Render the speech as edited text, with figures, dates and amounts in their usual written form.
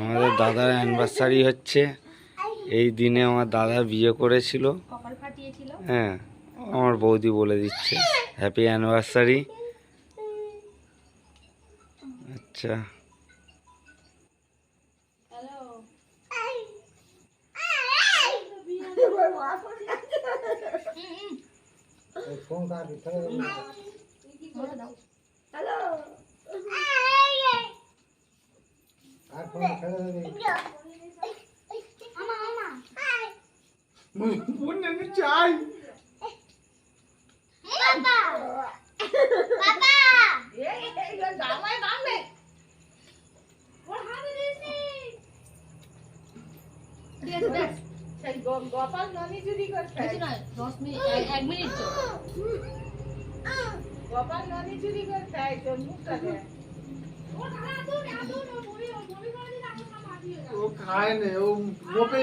আমাদের দাদার অ্যানিভার্সারি হচ্ছে। এই দিনে আমার দাদা বিয়ে করেছিল। হ্যাঁ, আমার বৌদি বলে দিচ্ছে হ্যাপি অ্যানিভার্সারি। আচ্ছা, চাই গোপাল ননি চুরি করতে 1 মিনিট তো গোপাল ননি চুরি করতে তোর মুখটা দেখ ও খায় না, ও মোপে